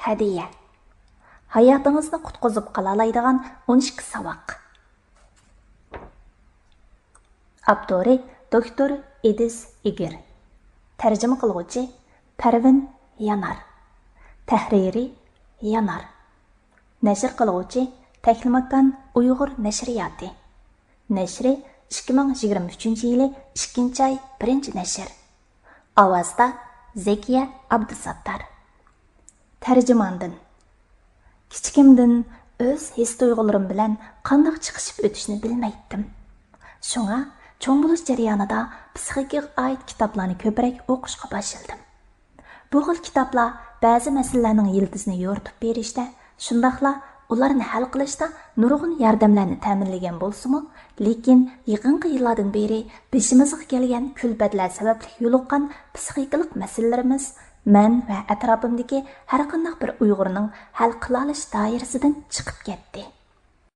Hadiya. Hayotingizni qutqizib qolalaydigan 12 savoq. Avtori doktor Edis Igir. Tarjima qiluvchi Parvin Yanar. Tahriri Yanar. Nashr qiluvchi Taklimakon Uyg'ur nashriyati. Nashri 2023-yili 2-oy 1-nashr. Ovozda Zekiya Abdusattar. Tarjimondan. Kichikimdan o'z his-tuyg'ularim bilan qanday chiqishib o'tishni bilmaydim. Shunga cho'ng bo'lish jarayonida psixikaga oid kitoblarni ko'proq o'qishga boshladim. Bu xil kitoblar ba'zi masalalarning yiltizini yo'ritib berishda, shundaqla ularni hal qilishda nurg'un yordamlarni ta'minlagan bo'lsa-mu, lekin yaqinqi yillardan beri beshimizga kelgan kulbatlar sababli yo'liqqan psixikalik masalalarimiz men va atrofimdagi har qanday bir Uyg'urning hal qila olish doirasidan chiqib ketdi.